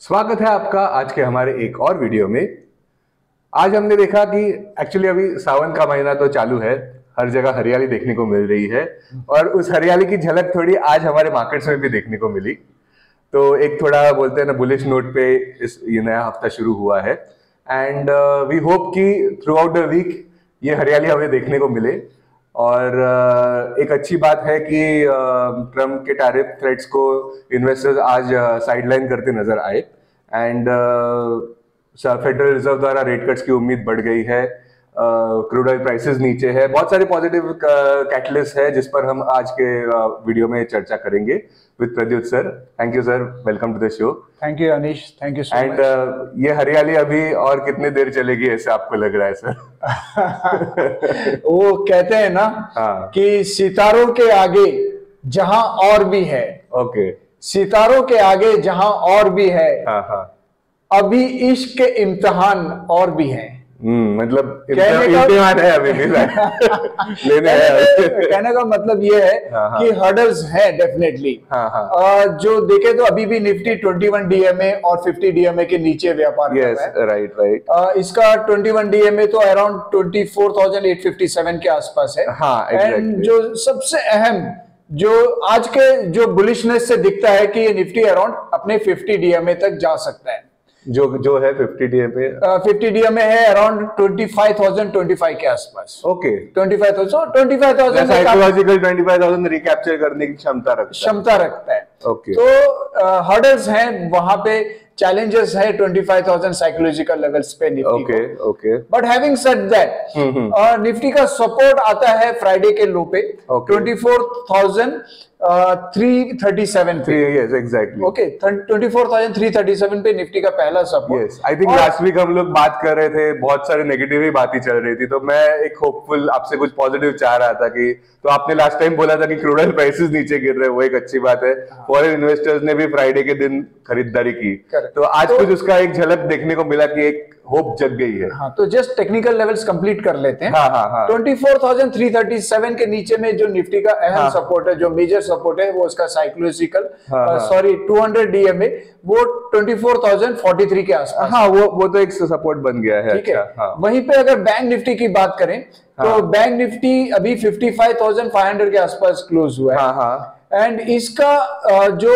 स्वागत है आपका आज के हमारे एक और वीडियो में। आज हमने देखा कि एक्चुअली अभी सावन का महीना तो चालू है, हर जगह हरियाली देखने को मिल रही है और उस हरियाली की झलक थोड़ी आज हमारे मार्केट्स में भी देखने को मिली। तो एक थोड़ा बोलते हैं ना बुलिश नोट पे ये नया हफ्ता शुरू हुआ है एंड वी होप कि थ्रू आउट द वीक ये हरियाली हमें देखने को मिले। और एक अच्छी बात है कि ट्रम्प के टैरिफ थ्रेट्स को इन्वेस्टर्स आज साइडलाइन करते नजर आए एंड फेडरल रिजर्व द्वारा रेट कट्स की उम्मीद बढ़ गई है। क्रूड ऑयल प्राइसेस नीचे है, बहुत सारे पॉजिटिव कैटलिस्ट है जिस पर हम आज के वीडियो में चर्चा करेंगे with Pradyut sir. Thank you sir, welcome to the show. Thank you Anish, thank you so much. And ये हरियाली अभी और कितने देर चलेगी ऐसे आपको लग रहा है सर? वो कहते हैं ना कि सितारों के आगे जहां और भी है। ओके, सितारों के आगे जहां और भी है, अभी इश्क के इम्तिहान और भी हैं। मतलब इम्तिहान है अभी भी लेने है। कहने का मतलब ये है कि हर्डल्स है डेफिनेटली। जो देखे तो अभी भी निफ्टी 21 डीएमए और 50 डीएमए के नीचे व्यापार कर रहा है। राइट। इसका 21 डीएमए तो अराउंड 24,857 के आसपास है। एंड जो सबसे अहम जो आज के जो बुलिशनेस से दिखता है कि ये निफ्टी अराउंड अपने 50 डीएमए तक जा सकता है। जो है 50 डीएमए 50 डीएमए है अराउंड 25,025 के आसपास। ओके, 25,000 साइकोलॉजिकल 25,000 रिकैप्चर करने की क्षमता रखता है। ओके, तो हर्डल्स हैं वहां पे, चैलेंजेस है 25,000 साइकोलॉजिकल लेवल्स पे निफ्टी को। But having said that Nifty का सपोर्ट आता है फ्राइडे के लो पे 24,337 पे। Yes exactly. ओके, 24,337 पे निफ्टी का पहला support. Yes, I think last week हम लोग बात कर रहे थे, बहुत सारे नेगेटिव ही बातें चल रही थी, तो मैं एक होपफुल आपसे कुछ पॉजिटिव चाह रहा था कि तो आपने लास्ट टाइम बोला था कि क्रूड ऑयल प्राइसेस नीचे गिर रहे हैं, वो एक अच्छी बात है। फॉरेन इन्वेस्टर्स ने भी फ्राइडे के दिन खरीदारी की, तो आज कुछ उसका एक झलक देखने को मिला कि एक होप जग गई है। तो जस्ट टेक्निकल लेवल्स कंप्लीट कर लेते हैं। 24,337 के नीचे में जो निफ्टी का अहम सपोर्ट है, जो मेजर सपोर्ट है, वो उसका साइकोलॉजिकल 200 डीएमए वो 24,043 के आसपास। वो तो एक सपोर्ट बन गया है। ठीक है। वहीं पे अगर बैंक निफ्टी की बात करें तो बैंक निफ्टी अभी 55,500 के आसपास क्लोज हुआ है। एंड इसका जो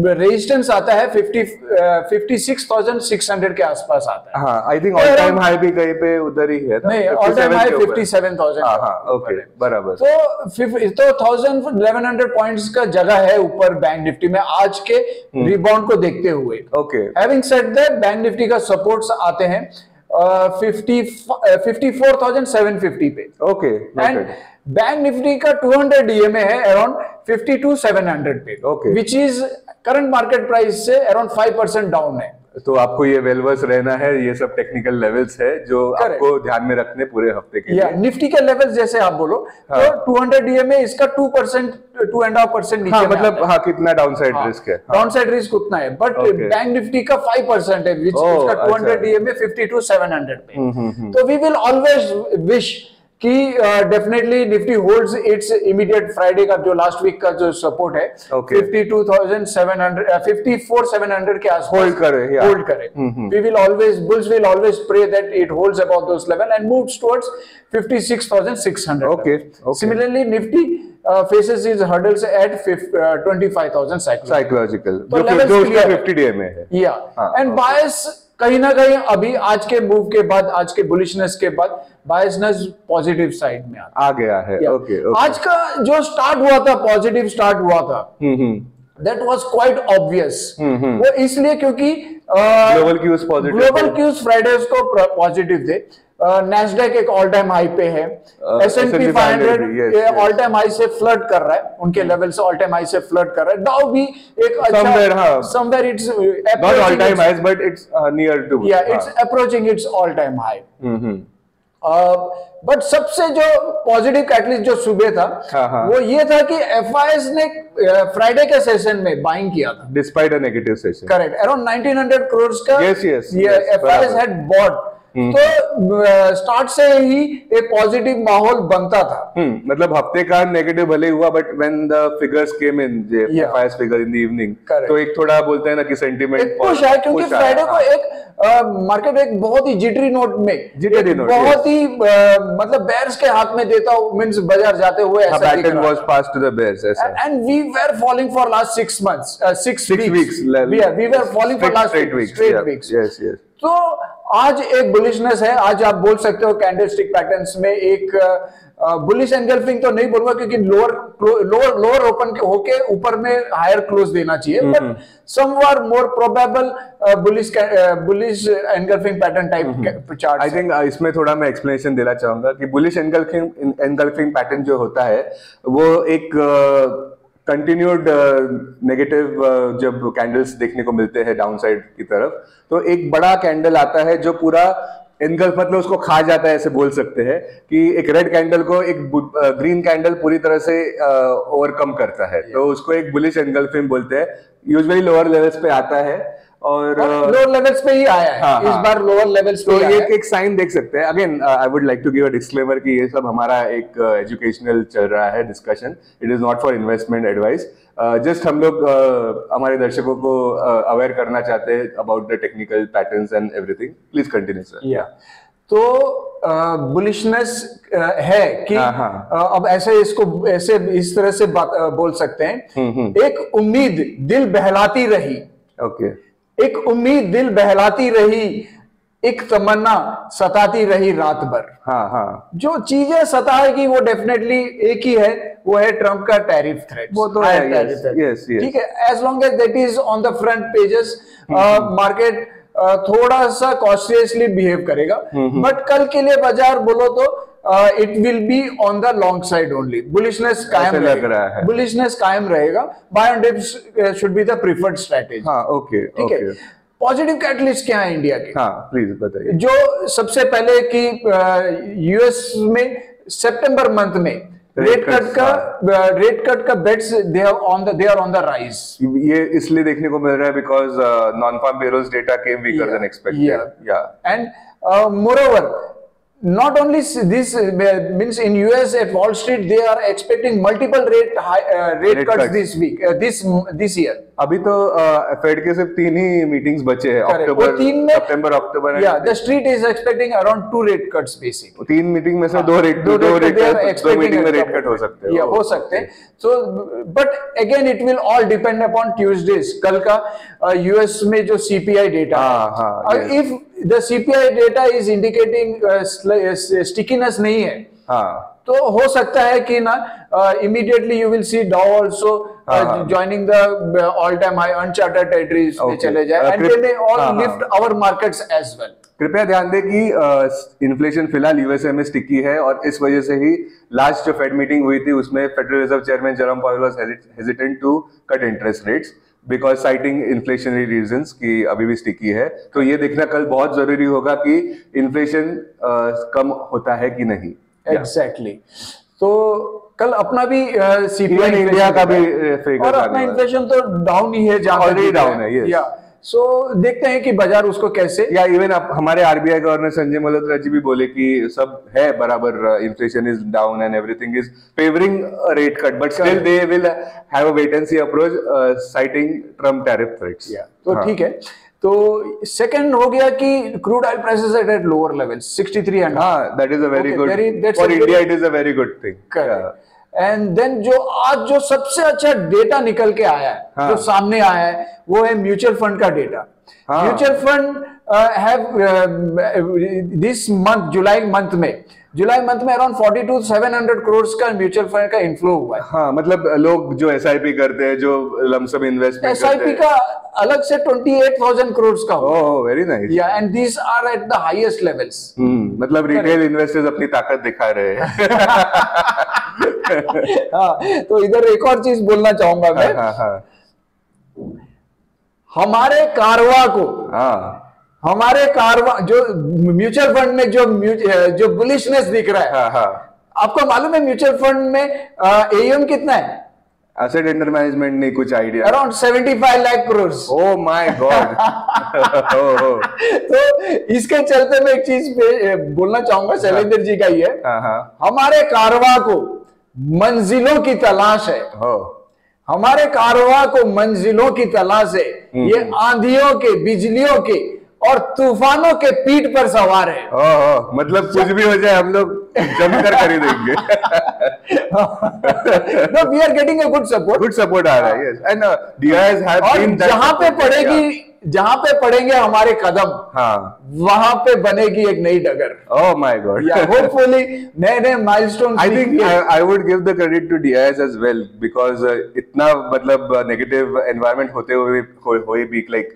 रेजिस्टेंस आता है 56,600 के आसपास आता है। I think all time high भी कहीं पे उधर ही है ना? नहीं, ऑल टाइम हाई 57,000। ओके, बराबर। तो 1,100 पॉइंट्स का जगह है ऊपर बैंक निफ्टी में आज के रिबाउंड को देखते हुए। Okay, having said that bank Nifty का सपोर्ट्स आते हैं 54,750 पे। ओके, एंड बैंक निफ्टी का 200 डीएमए है अराउंड 52,700 पे, which is current market price से अराउंड 5% डाउन है। तो आपको ये वेलवर्स रहना है, ये सब टेक्निकल लेवल्स है जो आपको ध्यान में रखने पूरे हफ्ते के लिए। निफ्टी के लेवल्स जैसे आप बोलो तो 200 डीएमए इसका 2%, 2.5% नीचे मतलब कितना डाउनसाइड रिस्क है? डाउनसाइड रिस्क उतना है, बट बैंक निफ्टी का 5% है, विच उसका 200 डीएमए 52,700 पे। तो वी विल ऑलवेज विश कि definitely Nifty holds it's immediate Friday का जो लास्ट वीक का जो सपोर्ट है 54,700 के आसपास होल्ड करे। We will always, bulls will always pray that it holds about those level and moves towards 56,600। Okay, similarly Nifty faces his hurdles at 25,000 psychological जो उसका 50 डीएमए है। एंड बायस कहीं ना कहीं अभी आज के मूव के बाद, आज के बुलिशनेस के बाद बायसनेस पॉजिटिव साइड में आ गया है। ओके, आज का जो स्टार्ट हुआ था, पॉजिटिव स्टार्ट हुआ था, दैट वाज क्वाइट ऑब्वियस। वो इसलिए क्योंकि ग्लोबल क्यूज फ्राइडेज को पॉजिटिव थे। नैस्डैक एक ऑल टाइम हाई पे है, S&P 500 ऑल टाइम हाई से फ्लर्ट कर रहा है, उनके लेवल से ऑल टाइम हाई से फ्लर्ट कर रहा है। डाउ भी एक अच्छा somewhere it's not all time high but it's near to, it's approaching its all time high. But सबसे जो पॉजिटिव कैटलिस्ट जो सुबह था वो ये था कि एफआईएस ने फ्राइडे के सेशन में बाइंग किया था despite a negative session. Correct, around 1,900 crore का एफआईएस हैड बॉट तो स्टार्ट से ही एक पॉजिटिव माहौल बनता था। मतलब हफ्ते का नेगेटिव भले हुआ, but when the figures came in, FIS figure in the evening, तो एक थोड़ा बोलते हैं ना कि सेंटीमेंट पुश है, क्योंकि फ्राइडे को एक मार्केट एक बहुत ही जिटरी नोट में, बहुत ही मतलब बेयर्स के हाथ में देता हूं, मींस बाजार जाते हुए ऐसा दिख रहा was passed to the bears, ऐसा। And we were falling for last 6 months, 6 weeks. We were falling for last straight weeks. Yes, yes. तो आज एक बुलिशनेस है, आज आप बोल सकते हो कैंडलस्टिक पैटर्न्स में एक बुलिश एनगल्फिंग तो नहीं बोलूंगा, क्योंकि लोअर ओपन के होके ऊपर में हायर क्लोज देना चाहिए, but somewhere more probable bullish engulfing pattern type chart. I think इसमें थोड़ा मैं एक्सप्लेनेशन देना चाहूंगा कि बुलिश एनगल्फिंग पैटर्न जो होता है वो एक कंटिन्यूड नेगेटिव जब कैंडल्स देखने को मिलते हैं डाउन साइड की तरफ, तो एक बड़ा कैंडल आता है जो पूरा एनगल्फ, मतलब उसको खा जाता है, ऐसे बोल सकते हैं कि एक रेड कैंडल को एक ग्रीन कैंडल पूरी तरह से ओवरकम करता है, तो उसको एक बुलिश एनगल्फिंग बोलते हैं। यूजुअली लोअर लेवल्स पे आता है और लोअर लेवल्स पे ही आया है, इस बार लोअर लेवल्स पे। तो ये एक साइन देख सकते हैं। Again I would like to give a disclaimer कि ये सब हमारा एक एजुकेशनल चल रहा है discussion, it is not for investment advice. Just हम लोग हमारे दर्शकों को अवेयर करना चाहते हैं about the technical patterns and everything. Please continue sir. या तो बुलिशनेस है कि अब ऐसे इसको ऐसे इस तरह से बोल सकते हैं, एक उम्मीद दिल बहलाती रही, एक उम्मीद दिल बहलाती रही, एक तमन्ना सताती रही रात भर। जो चीजें सताएगी वो डेफिनेटली एक ही है, वो है ट्रम्प का टैरिफ थ्रेट। वो तो है, ठीक है, as long as that is on the front pages, market थोड़ा सा कॉशियसली बिहेव करेगा, बट कल के लिए बाजार बोलो तो it will be on the long side only. Bullishness कायम रहेगा, बुलिशनेस कायम रहेगा। Buy and dips should be the preferred strategy. Okay, ठीक है। पॉजिटिव कैटलिस्ट क्या है इंडिया के? प्लीज बताइए। जो सबसे पहले कि यूएस में सितंबर मंथ में रेट कट का bets they are on the rise. ये इसलिए देखने को मिल रहा है because non farm payrolls data came weaker than expected. And moreover, not only this means in US at Wall Street they are expecting multiple rate cuts this week, this year. अभी तो fade के सिर्फ 3 ही meetings बचे हैं, सितंबर, अक्टूबर। Yeah, the street is expecting around 2 rate cuts basically. 3 meeting में से 2 meeting में rate cut हो सकते हैं। हो सकते हैं। So but again it will all depend upon Tuesdays, कल का US में जो CPI डेटा है, if the CPI data is indicating stickiness नहीं है, तो हो सकता है कि ना immediately you will see Dow also joining the all-time high uncharted territories में चले जाए, and they may all lift our markets as well. कृपया ध्यान दें कि इन्फ्लेशन फिलहाल यूएसए में स्टिकी है, और इस वजह से ही लास्ट जो फेड मीटिंग हुई थी उसमें Federal Reserve chairman Jerome Powell was hesitant to cut interest rates because citing inflationary reasons की अभी भी स्टिकी है। तो ये देखना कल बहुत जरूरी होगा कि इन्फ्लेशन कम होता है कि नहीं। एग्जैक्टली। तो कल अपना भी सीपीआई इंडिया का भी और अपना इन्फ्लेशन तो डाउन ही है, ऑलरेडी डाउन है। या सो देखते हैं कि बाजार उसको कैसे, या इवन हमारे आरबीआई गवर्नर संजय मल्होत्रा जी भी बोले कि सब है बराबर, inflation is down and everything is favouring rate cut, but still they will have a wait and see approach citing Trump tariff threats. तो ठीक है। तो सेकंड हो गया कि crude oil prices at lower levels 6300। That is a very good, for India it is a very good thing. And then जो आज जो सबसे अच्छा डेटा निकल के आया है, जो सामने आया है, वो है म्यूचुअल फंड का data. Mutual fund have this month, July month में अराउंड 42,700 करोड़ का म्यूचुअल फंड का इनफ्लो हुआ है। मतलब लोग जो एसआईपी करते हैं, जो लमसम इन्वेस्टमेंट एसआईपी का अलग से 28,000 करोड़ का। Oh very nice. Yeah and these are at the highest levels. मतलब रिटेल इन्वेस्टर्स अपनी ताकत दिखा रहे हैं। तो इधर एक और चीज बोलना चाहूंगा मैं। हमारे कारवा जो म्यूचुअल फंड में जो बुलिशनेस दिख रहा है, आपको मालूम है म्यूचुअल फंड में एयूएम कितना है? एसेट अंडर मैनेजमेंट नहीं कुछ idea? Around 75 lakh crore. Oh my God. तो इसके चलते मैं एक चीज बोलना चाहूंगा, शैलेंद्र जी का ही है, हमारे कारवां को मंजिलों की तलाश है, हमारे कारवां को मंजिलों की तलाश है। ये आंधियों के, बिजलियों के और तूफानों के पीठ पर सवार है। मतलब कुछ भी हो जाए हम लोग जमकर खरीदेंगे। No, we are getting a good support. Good support आ रहा है, yes. And DIIs have been that जहां पे पड़ेगी, जहां पे पड़ेंगे हमारे कदम, हाँ, वहां पे बनेगी एक नई डगर। Oh my God. Yeah, hopefully नए milestone. I think I would give the credit to DIIs as well because इतना मतलब negative environment होते हुए भी like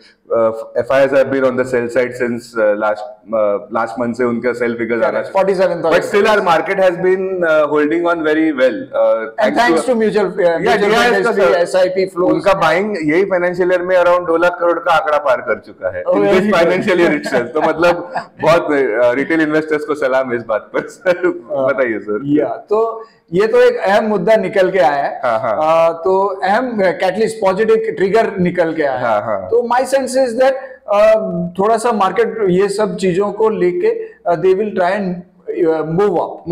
FIIs have been on the sell side since last month से उनका sell figures आना 47,000. But still our market has been holding on very well. And thanks to mutual SIP flows. उनका buying यही financial year में around 2 lakh crore का आंकड़ा पार कर चुका है in this financial year itself. तो मतलब बहुत retail investors को सलाम इस बात पर। बताइए सर। तो ये तो एक अहम मुद्दा निकल के आया है। तो अहम कैटलिस्ट, पॉजिटिव ट्रिगर निकल के आया है। तो माय सेंस इज दैट थोड़ा सा मार्केट ये सब चीजों को लेके they will try and move up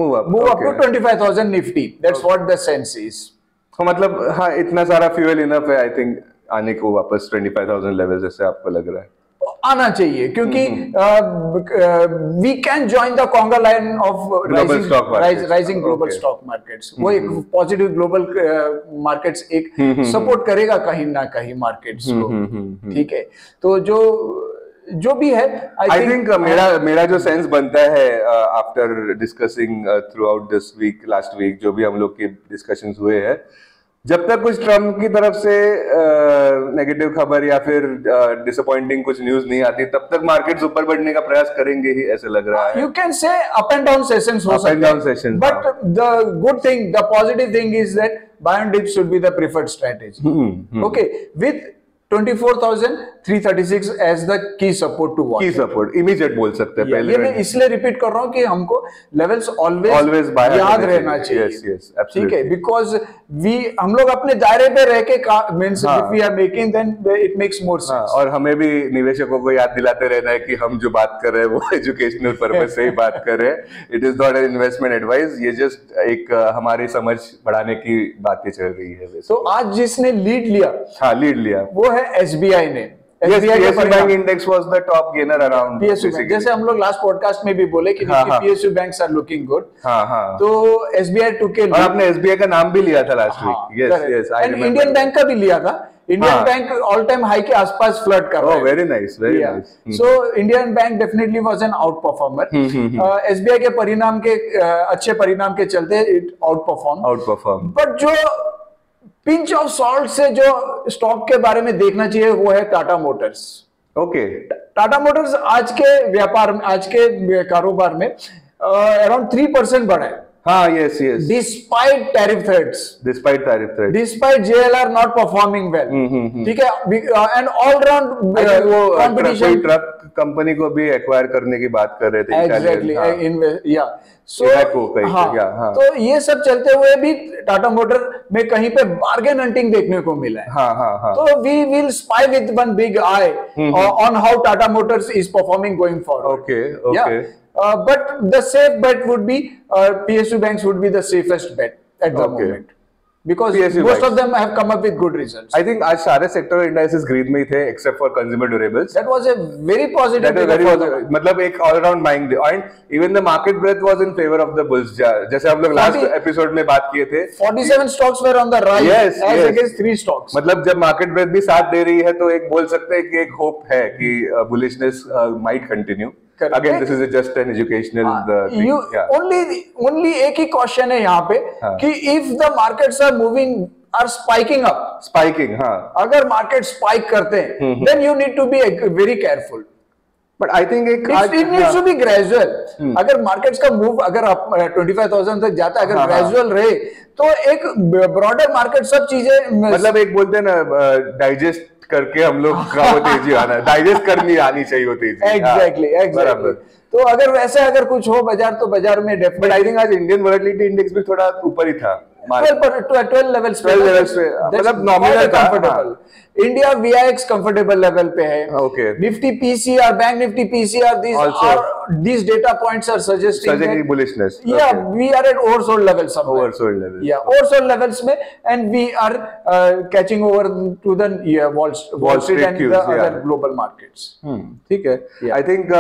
to 25,000 Nifty. That's what the sense is. तो मतलब हाँ, इतना सारा फ्यूल इनफ है आई थिंक आने को वापस 25,000 लेवल, जैसे आपको लग रहा है आना चाहिए, क्योंकि we can join the conga line of rising global stock markets. वो एक पॉजिटिव ग्लोबल मार्केट्स एक सपोर्ट करेगा कहीं ना कहीं मार्केट्स को, ठीक है। तो जो भी है आई थिंक मेरा जो सेंस बनता है after discussing throughout this week, last week जो भी हम लोग के डिस्कशंस हुए हैं, जब तक कुछ ट्रम्प की तरफ से नेगेटिव खबर या फिर डिसअपॉइंटिंग कुछ न्यूज नहीं आती, तब तक मार्केट्स ऊपर बढ़ने का प्रयास करेंगे ही, ऐसे लग रहा है। You can say up and down sessions हो सकते हैं, but the good thing, the positive thing is that buy and dip should be the preferred strategy. Okay, with 24,336 as the key support to watch. Key support, immediate बोल सकते हैं पहले। ये मैं इसलिए रिपीट कर रहा हूँ कि हमको लेवल्स ऑलवेज याद रहना चाहिए। Yes, ठीक है, बिकॉज हम लोग अपने दायरे पे रह के means if we are making then it makes more sense. और हमें भी निवेशकों को याद दिलाते रहना है कि हम जो बात कर रहे हैं वो एजुकेशनल पर्पस से ही बात कर रहे हैं। It is not an investment advice, ये जस्ट एक हमारी समझ बढ़ाने की बातें चल रही है। तो आज जिसने लीड लिया वो है SBI ने। PSU bank index was the top gainer around PSU bank, जैसे हम लोग लास्ट पॉडकास्ट में भी बोले कि PSU banks are looking good. तो SBI टुक और आपने SBI का नाम भी लिया था last week. Yes, and Indian bank का भी लिया था। Indian bank all time high के आसपास फ्लर्ट कर रहा है। Very nice, very nice. So Indian bank definitely was an out performer. SBI के परिणाम के अच्छे परिणाम के चलते इट आउट परफॉर्म। बट जो पिंच ऑफ सॉल्ट से जो स्टॉक के बारे में देखना चाहिए वो है Tata Motors. Okay, Tata Motors आज के व्यापार में, आज के कारोबार में अराउंड 3% बढ़ा है। हाँ, yes. Despite tariff threats. Despite JLR not performing well. ठीक है, and all round competition. Truck company को भी एक्वायर करने की बात कर रहे थे। Exactly. तो ये सब चलते हुए भी टाटा मोटर में कहीं पे बार्गेन हंटिंग देखने को मिला है। तो we will spy with one big eye on how Tata Motors is performing going forward. Okay. But the safe bet would be PSU banks would be the safest bet at the moment, because PSU most banks of them have come up with good results. I think आज सारे sector indices green में ही थे except for consumer durables. That was a very positive. मतलब एक all around buying, and even the market breadth was in favor of the bulls. जैसे हम लोग last episode में बात किए थे, 47 stocks were on the rise as against 3 stocks. मतलब जब market breadth भी साथ दे रही है तो एक बोल सकते हैं कि एक hope है कि bullishness might continue. Again, this is just an educational thing. Only एक ही क्वेश्चन है यहाँ पे कि if the markets are moving, are spiking up. हाँ. अगर मार्केट स्पाइक करते हैं, then you need to be very careful. But I think it needs to be gradual. अगर मार्केट्स का मूव अगर आप 25,000 तक जाता है, अगर ग्रेजुअल रहे तो एक ब्रॉडर मार्केट सब चीजें मतलब एक बोलते हैं ना डाइजेस्ट करके हम लोग का वो तेजी आना, डाइजेस्ट करनी आनी चाहिए वो तेजी। एग्जैक्टली। तो अगर वैसे अगर कुछ हो बाजार तो बाजार में बट आई थिंक आज इंडियन वोलेटिलिटी इंडेक्स भी थोड़ा ऊपर ही था। 12 लेवल्स पे, मतलब nominal comfortable. India VIX comfortable level पे है। Okay. Nifty PCR, bank Nifty PCR, these data points are suggesting bullishness. Yeah, we are at oversold levels somewhere. Oversold levels. Yeah, oversold levels में, and we are catching over to the Wall Street and the other global markets. ठीक है। I think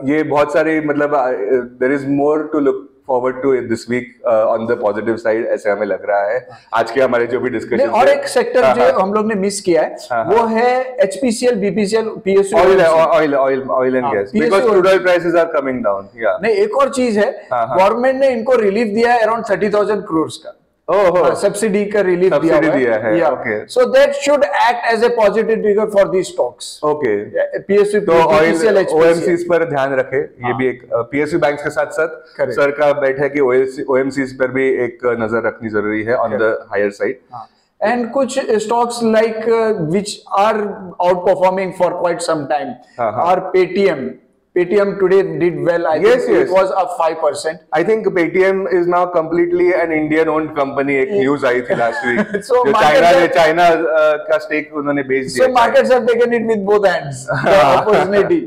ये बहुत सारे मतलब there is more to look forward to this week on the positive side, ऐसे हमें लग रहा है आज के हमारे जो भी डिस्कशन। और एक सेक्टर जो हम लोग ने मिस किया है वो है HPCL, BPCL, PSU, oil and gas, because crude oil prices are coming down। नहीं, एक और चीज है, गवर्नमेंट ने इनको रिलीफ दिया है अराउंड 30,000 करोड़ का। सब्सिडी का रिलीफ दिया है। Okay. So that should act as a positive trigger for these stocks. Okay. PSU, तो ऑयल OMCs पर ध्यान रखे, ये भी एक PSU बैंक्स के साथ साथ सर का बैठ है कि OMCs पर भी एक नजर रखनी जरूरी है on the higher side. And कुछ stocks like which are outperforming for quite some time are Paytm. Paytm today did well. I think it was up 5%. I think Paytm is now completely an Indian-owned company. एक news आई थी last week. So China का stake उन्होंने बेच दिया। So markets have taken it with both hands, the opportunity,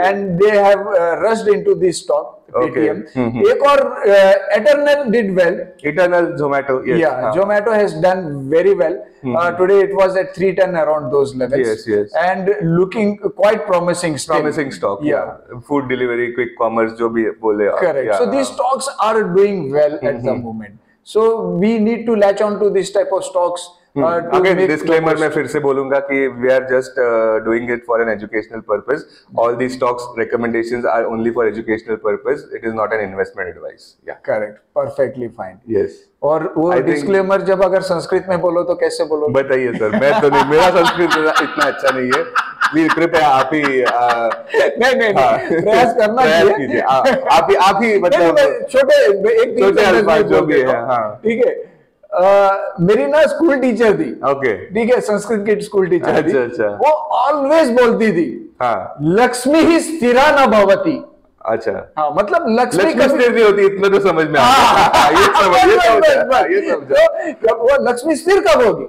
and they have rushed into this stock. Paytm. एक और Eternal did well. Eternal, Zomato, yes. Yeah, Zomato has done very well. Today it was at 310 around those levels. Yes. And looking quite promising still. Promising stock. Yeah. Food delivery, quick commerce, जो भी बोले। Correct. So these stocks are doing well at the moment. So we need to latch on to this type of stocks. Again, disclaimer मैं फिर से बोलूंगा कि we are just doing it for an educational purpose. All these stocks recommendations are only for educational purpose. It is not an investment advice. Yeah. Correct. Perfectly fine. Yes. और वो disclaimer जब अगर संस्कृत में बोलो तो कैसे बोलो? बताइए सर, मैं तो नहीं, मेरा संस्कृत इतना अच्छा नहीं है। प्लीज कृपया आप ही नहीं प्रयास करना चाहिए। आप ही मतलब छोटे अल्फाज जो भी है। ठीक है। मेरी ना स्कूल टीचर थी। ओके। ठीक है, संस्कृत की स्कूल टीचर थी। अच्छा। वो ऑलवेज बोलती थी लक्ष्मी ही स्थिरा न भवति। अच्छा। हाँ, मतलब लक्ष्मी स्थिर नहीं होती, इतना तो समझ में आता है। ये समझा। वो लक्ष्मी स्थिर कब होगी?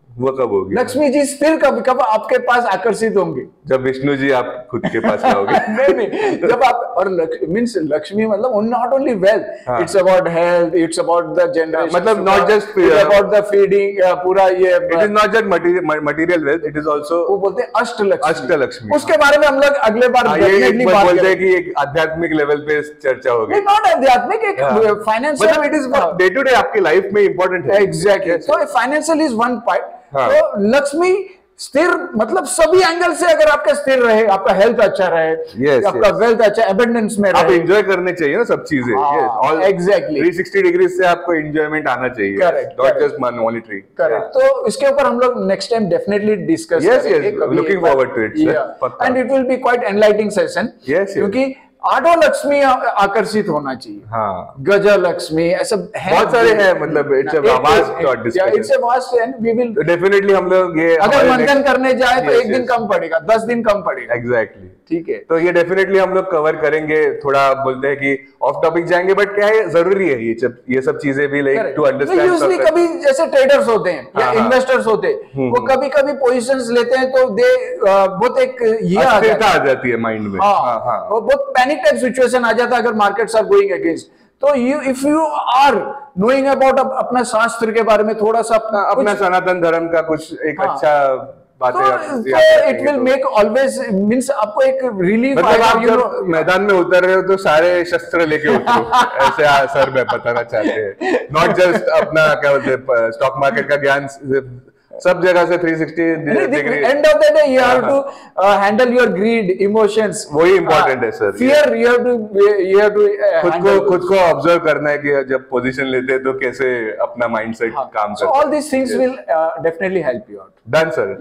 वो कब होगी? लक्ष्मी जी स्थिर कब आपके पास आकर्षित होंगे? जब विष्णु जी आप खुद के पास आओगे। नहीं, जब आप और मींस लक्ष्मी मतलब not only wealth, it's about health, it's about the generation, मतलब not just about the feeding, पूरा ये it is not just material wealth, it is also वो बोलते हैं अष्टलक्ष्मी। उसके हाँ। बारे में हम लोग अगले बार डेफिनेटली बात बोलते हैं कि एक आध्यात्मिक लेवल पे चर्चा होगी। नॉट आध्यात्मिक, एक फाइनेंशियल, मतलब it is day to day आपकी लाइफ में इंपॉर्टेंट है। एग्जैक्टली। तो फाइनेंशियल इज वन पार्ट। तो लक्ष्मी स्थिर मतलब सभी एंगल से अगर आपका स्थिर रहे, आपका हेल्थ अच्छा रहे, आपका वेल्थ अच्छा एबंडेंस में रहे, आप एंजॉय करने चाहिए ना सब चीजें। एग्जैक्टली 360 डिग्री से आपको एंजॉयमेंट आना चाहिए, नॉट जस्ट मॉनिटरी। करेक्ट। तो इसके ऊपर हम लोग नेक्स्ट टाइम डेफिनेटली डिस्कस करेंगे। Looking forward to it and it will be quite enlightening session, क्योंकि आठों लक्ष्मी आकर्षित होना चाहिए। हाँ। गजलक्ष्मी ऐसा बहुत सारे हैं, मतलब it's a vast discussion, it's a vast and we will definitely हम लोग ये अगर मंथन करने जाए तो एक दिन कम पड़ेगा, 10 दिन कम पड़ेगा। एग्जैक्टली। ठीक है, तो ये डेफिनेटली हम लोग कवर करेंगे। थोड़ा बोलते हैं कि ऑफ टॉपिक जाएंगे, बट क्या है जरूरी है ये सब चीजें भी, लाइक टू अंडरस्टैंड। यूजुअली कभी जैसे ट्रेडर्स होते हैं या इन्वेस्टर्स होते हैं, वो कभी पोजीशंस लेते हैं तो दे बहुत एक ये आ जाती है माइंड में। वो बहुत पैनिक टाइप सिचुएशन आ जाता है अगर मार्केट्स आर गोइंग अगेंस्ट। तो if you are knowing about अपना शास्त्र के बारे में थोड़ा सा अपना सनातन धर्म का कुछ एक अच्छा it will make always means आपको एक रिलीफ मतलब आप जब मैदान में उतर रहे हो तो सारे शस्त्र लेके उतरो ऐसे सर में बताना चाहते हैं, नॉट जस्ट अपना क्या बोलते हैं स्टॉक मार्केट का ज्ञान सब जगह से 360 degree. End of the day you have to handle your greed, emotions, वही इंपॉर्टेंट है sir. Fear you have to खुद को ऑब्जर्व करना है कि जब पोजीशन लेते हैं तो कैसे अपना माइंडसेट काम करता है। All this things will definitely help you out. Done sir.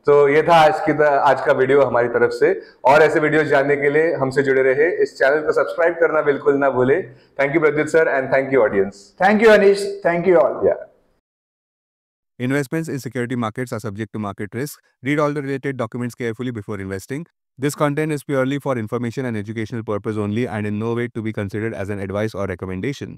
तो ये था आज का वीडियो हमारी तरफ से। और ऐसे वीडियोस जानने के लिए हमसे जुड़े रहे, इस चैनल को सब्सक्राइब करना बिल्कुल ना भूले। Thank you Pradyut sir and thank you audience. Thank you Anish, thank you all. Investments in security markets are subject to market risk. Read all the related documents carefully before investing. This content is purely for information and educational purpose only and in no way to be considered as an advice or recommendation.